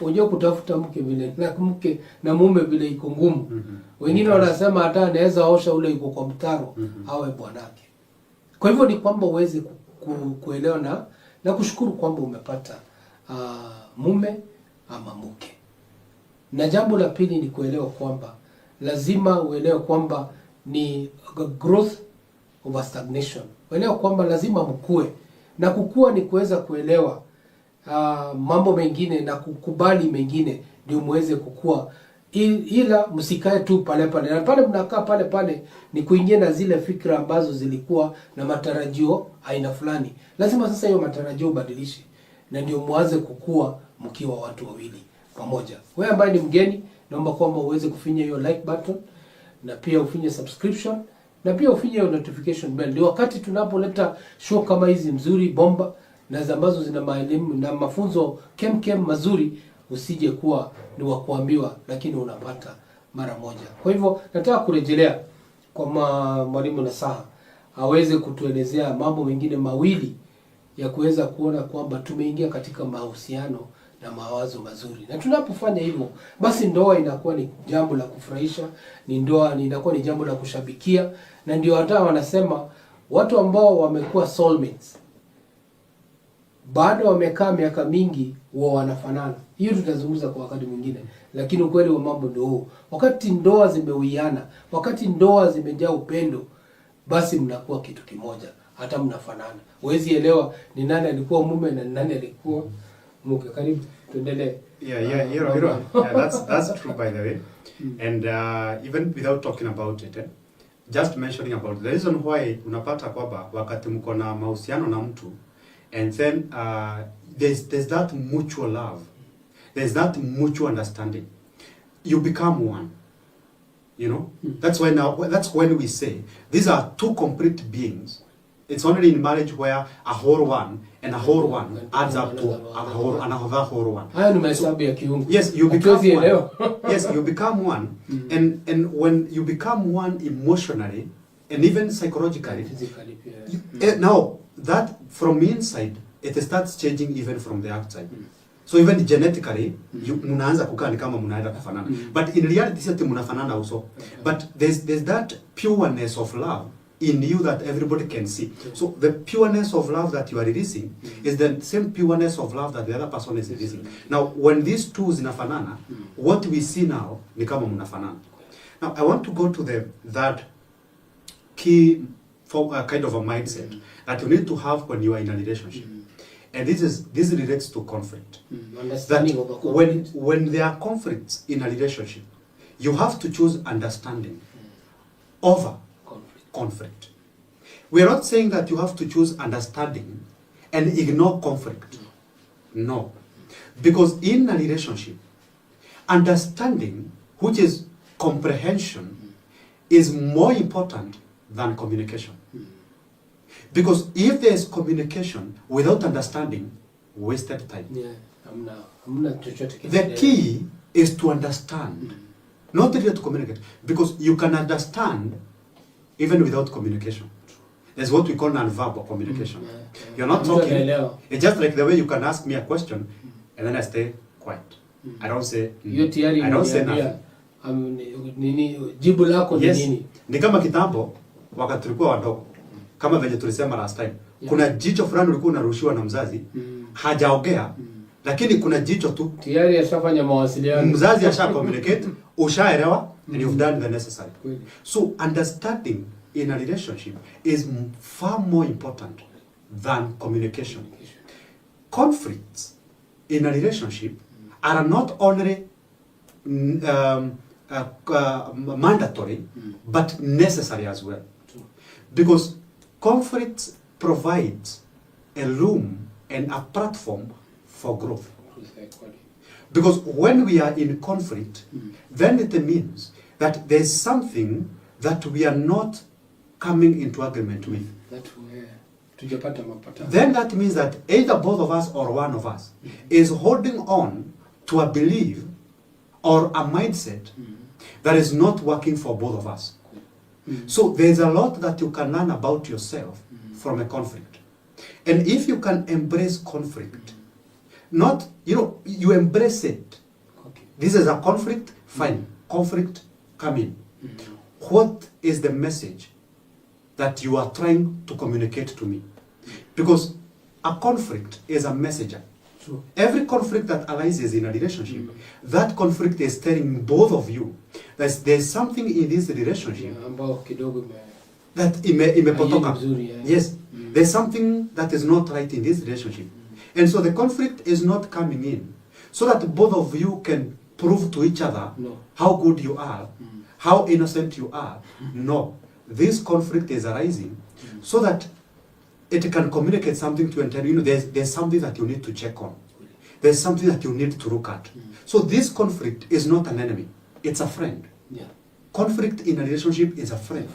Unajua kutafuta mke na mume vile iko ngumu. Wengine wanasema hata anaweza osha ule yuko kwa mtaro awe bwanake. Kwa hivyo ni kwamba uweze kuelewa na kushukuru kwamba umepata mume ama mke. Na jambo la pili ni kuelewa kwamba lazima uelewe kwamba ni growth over stagnation. Uelewa kwamba lazima mkue, na kukua ni kuweza kuelewa mambo mengine na kukubali mengine ndio muweze kukua. Ila msikae tu pale. Na pale mnakaa pale ni kuingia na zile fikra ambazo zilikuwa na matarajio aina fulani. Lazima sasa hiyo matarajio ubadilishe, na ndio muanze kukua mkiwa watu wawili pamoja. Wewe ambaye ni mgeni, naomba kwamba uweze kufinya hiyo like button, na pia ufinye subscription, na pia ufinye hiyo notification bell. Ndio wakati tunapoleta show kama hizi mzuri bomba na ambazo zina maelimu na mafunzo kem mazuri, usije kuwa ni wa kuambiwa lakini unapata mara moja. Kwa hivyo nataka kurejelea kwa mwalimu Nasaha aweze kutuelezea mambo mengine mawili ya kuweza kuona kwamba tumeingia katika mahusiano na mawazo mazuri. Na tunapofanya hivyo, basi ndoa inakuwa ni jambo la kufurahisha, inakuwa ni jambo la kushabikia. Na ndio hata wanasema watu ambao wamekuwa soulmates bado wamekaa miaka mingi wao wanafanana. Hiyo tutazungumza kwa wakati mwingine, lakini ukweli wa mambo ndio huo. Wakati ndoa zimeuiana, wakati ndoa zimejaa upendo, basi mnakuwa kitu kimoja, hata mnafanana. Huwezi elewa ni nani alikuwa mume na nani alikuwa mke. Karibu tuendelee. Yeah, that's true by the way. And even without talking about it, just mentioning about the reason why unapata kwamba wakati mko na mahusiano na mtu, and then there's that mutual love, there's that mutual understanding, you become one, you know. That's when we say these are two complete beings. It's only in marriage where a whole one and a whole one adds up to another whole one. Hayo ni mahesabu ya kiungu. Yes, you become one. Yes, you become one. And when you become one emotionally and even psychologically, now that from inside it starts changing even from the outside. So even genetically, mnaanza kukaa ni kama mnaenda kufanana. But in reality sisi mnafanana also. But there's that pureness of love in you that everybody can see. So the pureness of love that you are releasing is the same pureness of love that the other person is releasing. Now when these two zinafanana, what we see now ni kama mnafanana. Now I want to go to that key kind of a mindset that you need to have when you are in a relationship. And this relates to conflict. That when there are conflicts in a relationship, you have to choose understanding over conflict. We are not saying that you have to choose understanding and ignore conflict. No. Because in a relationship, understanding, which is comprehension, is more important than communication. Because if there is communication without understanding, wasted time. Yeah, hamna chochote. The key is to understand, not really to communicate, because you can understand even without communication. There's what we call non-verbal communication. You're not talking. It's just like the way you can ask me a question and then I stay quiet. I don't say nothing. Jibu lako ni nini? Ni kama kitambo wakati tulikuwa wadogo. Kama venye tulisema last time. Kuna jicho fulani ulikuwa unarushiwa na mzazi, hajaongea, lakini kuna jicho tu. Tayari ashafanya mawasiliano. Mzazi asha communicate, ushaelewa, and you've done the necessary. So understanding in a relationship is far more important than communication. Conflicts in a relationship are not only mandatory, but necessary as well. Because conflict provides a room and a platform for growth. Because when we are in conflict, then it means that there's something that we are not coming into agreement with. Then that means that either both of us or one of us is holding on to a belief or a mindset that is not working for both of us. So there's a lot that you can learn about yourself from a conflict. And if you can embrace conflict, not, you embrace it. This is a conflict, fine. Conflict, come in. What is the message that you are trying to communicate to me? Because a conflict is a messenger. True. Every conflict that arises in a relationship, that conflict is telling both of you that there's something in this relationship that imepotoka. Yes, there's something that is not right in this relationship. And so the conflict is not coming in so that both of you can prove to each other how good you are, how innocent you are. No, this conflict is arising so that it can communicate something to you and tell you, there's something that you need to check on. There's something that you need to look at. So this conflict is not an enemy. It's a friend. Yeah. Conflict in a relationship is a friend.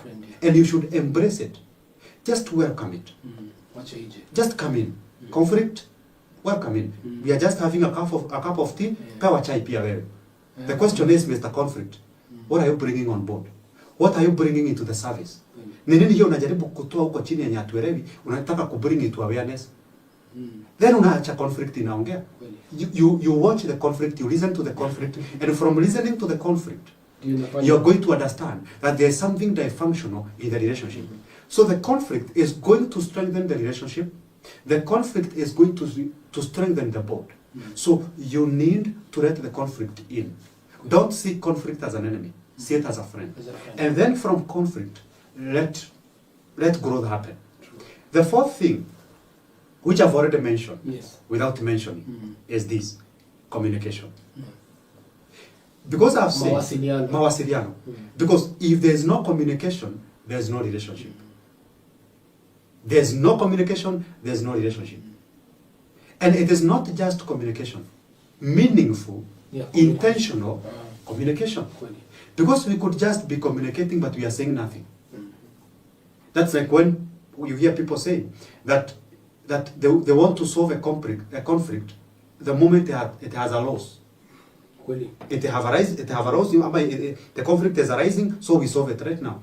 And you should embrace it. Just welcome it. Just come in. Conflict, welcome in. We are just having a cup of tea. Pewa chai pia wewe. The question is, Mr. Conflict, what are you bringing on board? What are you bringing into the service? Ni nini hiyo unajaribu kutoa huko chini yenye hatuelewi, unataka kubring it to awareness? Then unaacha conflict inaongea. You watch the conflict, you listen to the conflict, and from listening to the conflict, you're going to understand that there is something dysfunctional in the relationship. So the conflict is going to strengthen the relationship. The conflict is going to strengthen the bond. So you need to let the conflict in. Don't see conflict as an enemy. See it as a friend. And then from conflict, let growth happen. The fourth thing, which I've already mentioned, without mentioning, is this: communication. Because I've said mawasiliano. Because if there's no communication, there's no relationship. There's no communication, there's no relationship. And it is not just communication, meaningful, intentional communication. Because we could just be communicating, but we are saying nothing. That's like when you hear people say that they want to solve a conflict the moment it has a loss. It have arisen, the conflict is arising, so we solve it right now.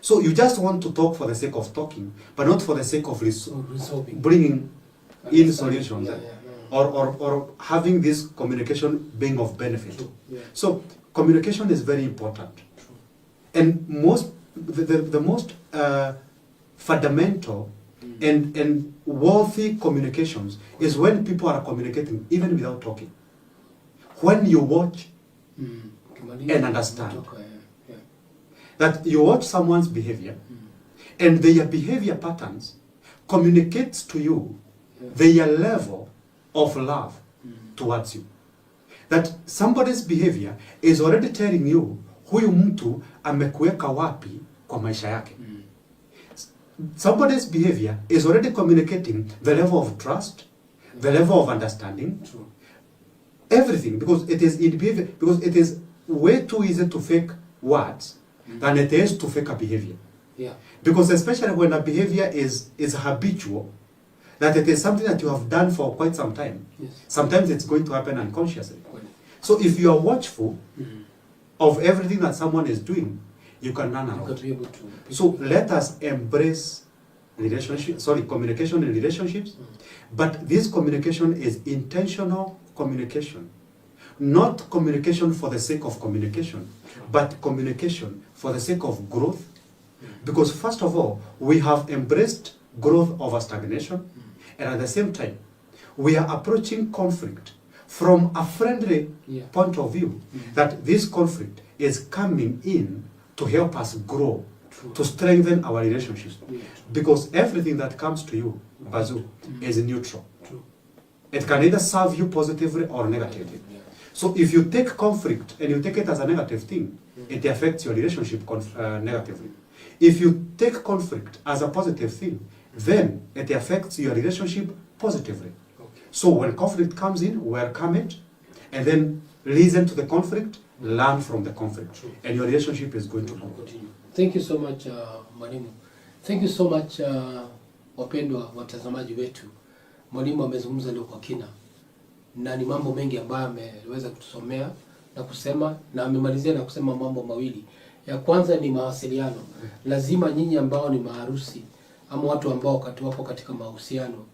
So you just want to talk for the sake of talking, but not for the sake of bringing in solutions, or having this communication being of benefit. So communication is very important. And the most fundamental and worthy communications is when people are communicating even without talking. When you watch and understand that you watch someone's behavior and their behavior patterns communicates to you their level of love towards you. That somebody's behavior is already telling you huyu mtu amekuweka wapi kwa maisha yake. Somebody's behavior is already communicating the level of trust, the level of understanding, everything, because it is in behavior, because it is way too easy to fake words than it is to fake a behavior. Because especially when a behavior is habitual, that it is something that you have done for quite some time. Yes. Sometimes it's going to happen unconsciously. So if you are watchful of everything that someone is doing, you can learn a lot. So let us embrace communication in relationships, but this communication is intentional communication. Not communication for the sake of communication, but communication for the sake of growth. Because first of all, we have embraced growth over stagnation, and at the same time, we are approaching conflict from a friendly point of view, that this conflict is coming in to help us grow, to strengthen our relationships. Because everything that comes to you, Bazuu, is neutral. It can either serve you positively or negatively. So if you take conflict and you take it as a negative thing, it affects your relationship negatively. If you take conflict as a positive thing, then it affects your relationship positively. So when conflict comes in, welcome it, and then listen to the conflict, learn from the conflict, and your relationship is going to continue. Thank you so much, Mwalimu. Thank you so much, wapendwa watazamaji wetu. Mwalimu amezungumza leo kwa kina, na ni mambo mengi ambayo ameweza kutusomea na kusema, na amemalizia na kusema mambo mawili. Ya kwanza ni mawasiliano. Lazima nyinyi ambao ni maharusi ama watu ambao wakati wapo katika mahusiano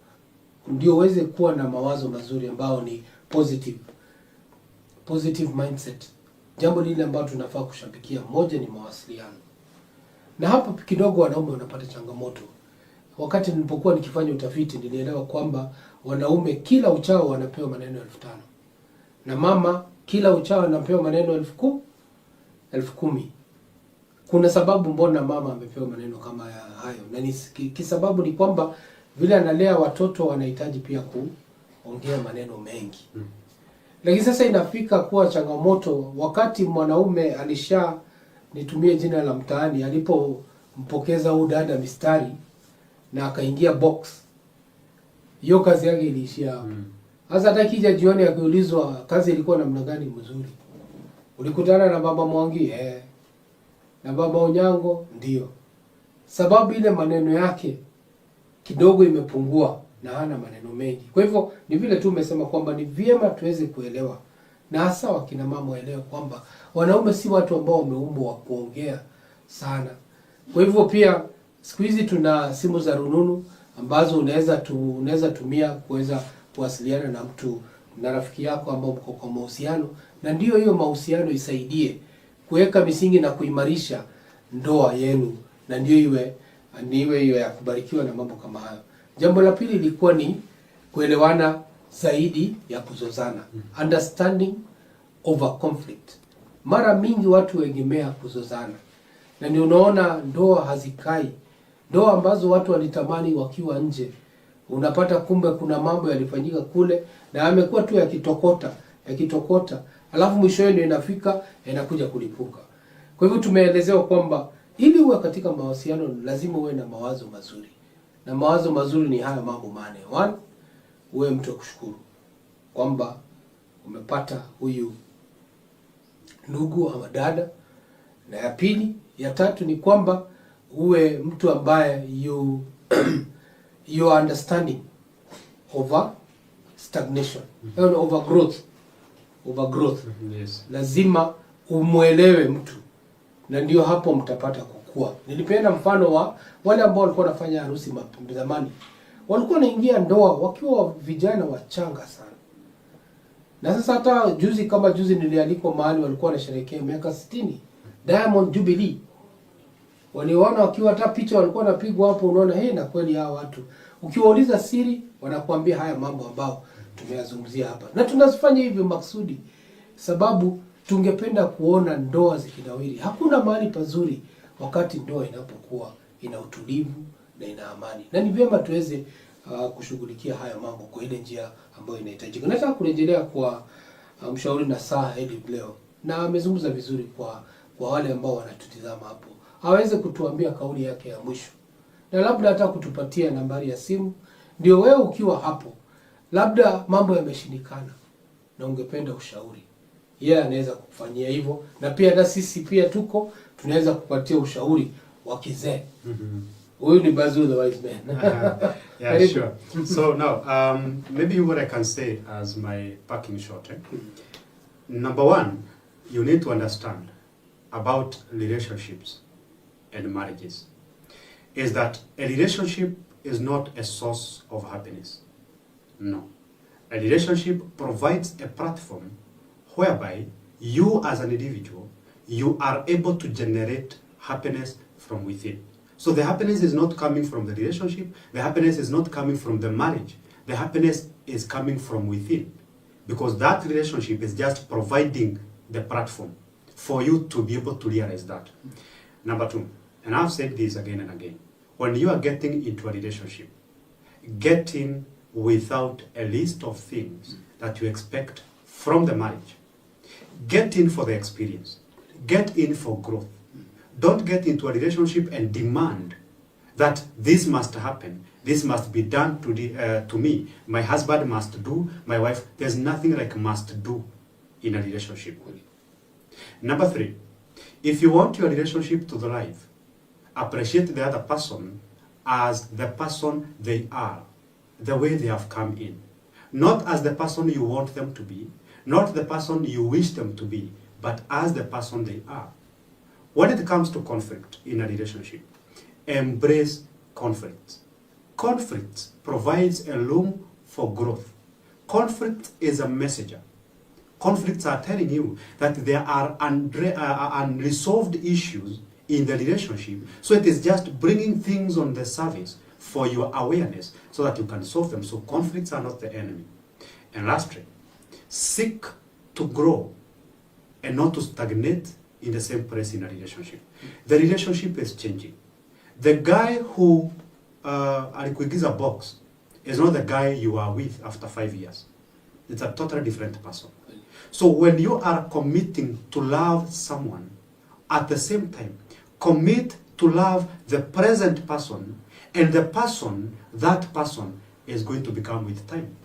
ndio uweze kuwa na mawazo mazuri ambao ni positive mindset. Jambo lile ambalo tunafaa kushabikia, moja ni mawasiliano. Na hapo kidogo wanaume wanapata changamoto. Wakati nilipokuwa nikifanya utafiti, nilielewa kwamba wanaume kila uchao wanapewa maneno 5,000. Na mama kila uchao anapewa maneno 10,000. Kuna sababu mbona mama amepewa maneno kama hayo. Na kisababu ni kwamba vile analea watoto wanahitaji pia kuongea maneno mengi. Lakini sasa inafika kuwa changamoto wakati mwanaume nitumie jina la mtaani, alipompokeza huyu dada mistari na akaingia box. Hiyo kazi yake iliishia hapo. Sasa hata kija jioni akiulizwa kazi ilikuwa namna gani mzuri. Ulikutana na baba Mwangi? Na baba Onyango? Ndio. Sababu ile maneno yake kidogo imepungua na hana maneno mengi. Kwa hivyo ni vile tu umesema kwamba ni vyema tuweze kuelewa, na hasa wakina mama waelewe kwamba wanaume si watu ambao wameumbwa wa kuongea sana. Kwa hivyo pia siku hizi tuna simu za rununu ambazo unaweza tumia kuweza kuwasiliana na mtu na rafiki yako ambao mko kwa mahusiano, na ndio hiyo mahusiano isaidie kuweka misingi na kuimarisha ndoa yenu, na ndio iwe ya kubarikiwa na mambo kama hayo. Jambo la pili lilikuwa ni kuelewana zaidi ya kuzozana. Understanding over conflict. Mara mingi watu huegemea kuzozana. Na ndio unaona ndoa hazikai. Ndoa ambazo watu walitamani wakiwa nje, unapata kumbe kuna mambo yalifanyika kule na yamekuwa tu yakitokota. Alafu mwishowe ndio inafika inakuja kulipuka. Kwa hivyo tumeelezewa kwamba ili uwe katika mahusiano lazima uwe na mawazo mazuri. Na mawazo mazuri ni haya mambo 4. 1, uwe mtu wa kushukuru kwamba umepata huyu ndugu ama dada. Na ya pili, ya tatu ni kwamba uwe mtu ambaye you are understanding over stagnation, over growth. Yes. Lazima umuelewe mtu, na ndio hapo mtapata kukua. Nilipenda mfano wa wale ambao walikuwa wanafanya harusi zamani. Walikuwa wanaingia ndoa wakiwa vijana wachanga sana. Na sasa hata juzi nilialikwa mahali walikuwa wanasherehekea miaka 60 Diamond Jubilee. Waliona wakiwa hata picha walikuwa wanapigwa hapo, unaona na kweli hao watu ukiwauliza siri wanakuambia haya mambo ambao tumeyazungumzia hapa. Na tunazifanya hivyo maksudi sababu tungependa kuona ndoa zikinawiri. Hakuna mahali pazuri wakati ndoa inapokuwa ina utulivu na ina amani. Na ni vyema tuweze kushughulikia haya mambo kwa ile njia ambayo inahitajika. Nataka kurejelea kwa mshauri na saa Eliud leo. Na amezungumza vizuri kwa wale ambao wanatutizama hapo. Aweze kutuambia kauli yake ya mwisho. Na labda hata kutupatia nambari ya simu. Ndio wewe ukiwa hapo, labda mambo yameshindikana na ungependa ushauri, yeye anaweza kufanyia hivyo. Na pia hata sisi pia tunaweza kupatia ushauri wa kizee. Huyu ni Bazuu the wise man. Yeah, sure. So now, maybe what I can say as my parking shot. Number one, you need to understand about relationships and marriages is that a relationship is not a source of happiness. No. A relationship provides a platform whereby you as an individual, you are able to generate happiness from within. So the happiness is not coming from the relationship, the happiness is not coming from the marriage, the happiness is coming from within. Because that relationship is just providing the platform for you to be able to realize that. Number two, and I've said this again and again, when you are getting into a relationship, get in without a list of things that you expect from the marriage. Get in for the experience. Get in for growth. Don't get into a relationship and demand that this must happen, this must be done to me, my husband must do, my wife. There's nothing like must do in a relationship. Number three, if you want your relationship to thrive, appreciate the other person as the person they are, the way they have come in. Not as the person you want them to be, not the person you wish them to be, but as the person they are. When it comes to conflict in a relationship, embrace conflict. Conflict provides a room for growth. Conflict is a messenger. Conflicts are telling you that there are unresolved issues in the relationship. So it is just bringing things on the surface for your awareness so that you can solve them. So conflicts are not the enemy. And lastly, seek to grow and not to stagnate in the same place in a relationship. The relationship is changing. The guy who alikuigiza box is not the guy you are with after 5 years. It's a totally different person. So when you are committing to love someone, at the same time, commit to love the present person and the person that person is going to become with time.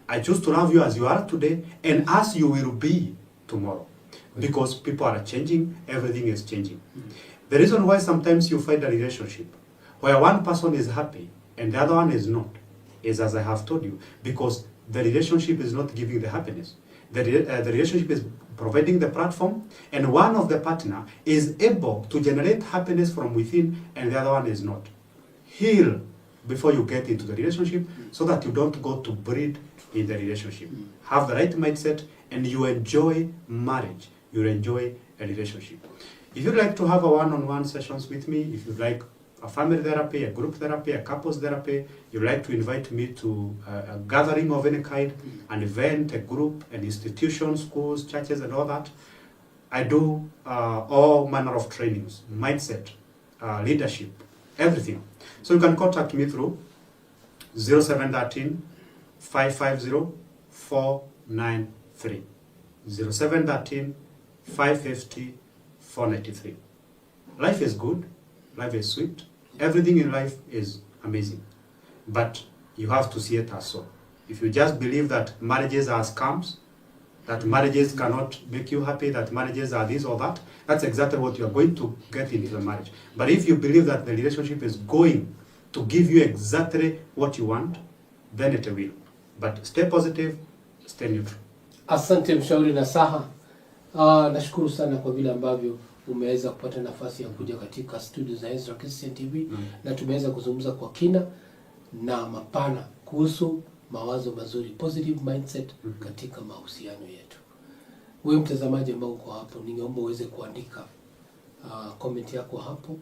I choose to love you as you are today and as you will be tomorrow. Because people are changing, everything is changing. The reason why sometimes you find a relationship where one person is happy and the other one is not is, as I have told you, because the relationship is not giving the happiness. The relationship is providing the platform, and one of the partner is able to generate happiness from within and the other one is not. Heal before you get into the relationship so that you don't go to breed in the relationship. Have the right mindset and you enjoy marriage. You enjoy a relationship. If you'd like to have a one-on-one sessions with me, if you'd like a family therapy, a group therapy, a couples therapy, you'd like to invite me to a gathering of any kind, an event, a group, an institution, schools, churches, and all that, I do all manner of trainings, mindset, leadership, everything. So you can contact me through 0713 550 493. 0713 550 493. Life is good, life is sweet, everything in life is amazing, but you have to see it as so. If you just believe that marriages are scams, that marriages cannot make you happy, that marriages are this or that, that's exactly what you are going to get into the marriage. But if you believe that the relationship is going to give you exactly what you want, then it will. But stay positive, stay neutral. Asante mshauri nasaha. Nashukuru sana kwa vile ambavyo umeweza kupata nafasi ya kuja katika studio za Ezra Christian TV na tumeweza kuzungumza kwa kina na mapana kuhusu mawazo mazuri, positive mindset katika mahusiano yetu. Wewe mtazamaji ambao uko hapo, ningeomba uweze kuandika comment yako hapo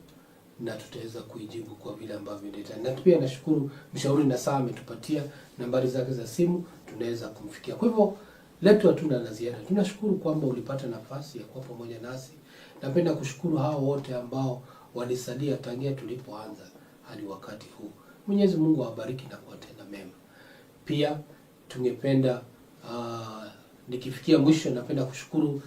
na tutaweza kuijibu kwa vile ambavyo ndeta. Na pia nashukuru mshauri nasaha ametupatia nambari zake za simu, tunaweza kumfikia. Kwa hivyo letu hatuna la ziada. Tunashukuru kwamba ulipata nafasi ya kuwa pamoja nasi. Napenda kushukuru hao wote ambao walisalia tangia tulipoanza hadi wakati huu. Mwenyezi Mungu awabariki na kuwatenda mema. Pia tungependa nikifikia mwisho, napenda kushukuru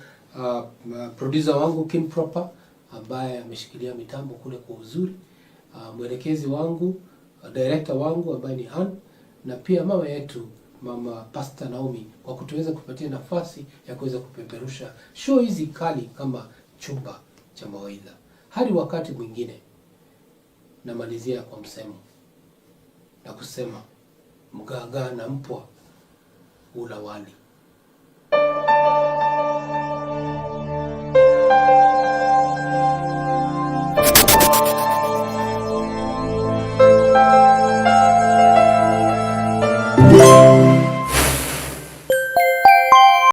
producer wangu Kim Proper ambaye ameshikilia mitambo kule kwa uzuri, mwelekezi wangu, director wangu ambaye ni Han, na pia mama yetu Mama Pastor Naomi kwa kutuweza kupatia nafasi ya kuweza kupeperusha show hizi kali kama Chumba cha Mawaidha. Hadi wakati mwingine, namalizia kwa msemo na kusema mgaagaa na mpwa ula wali.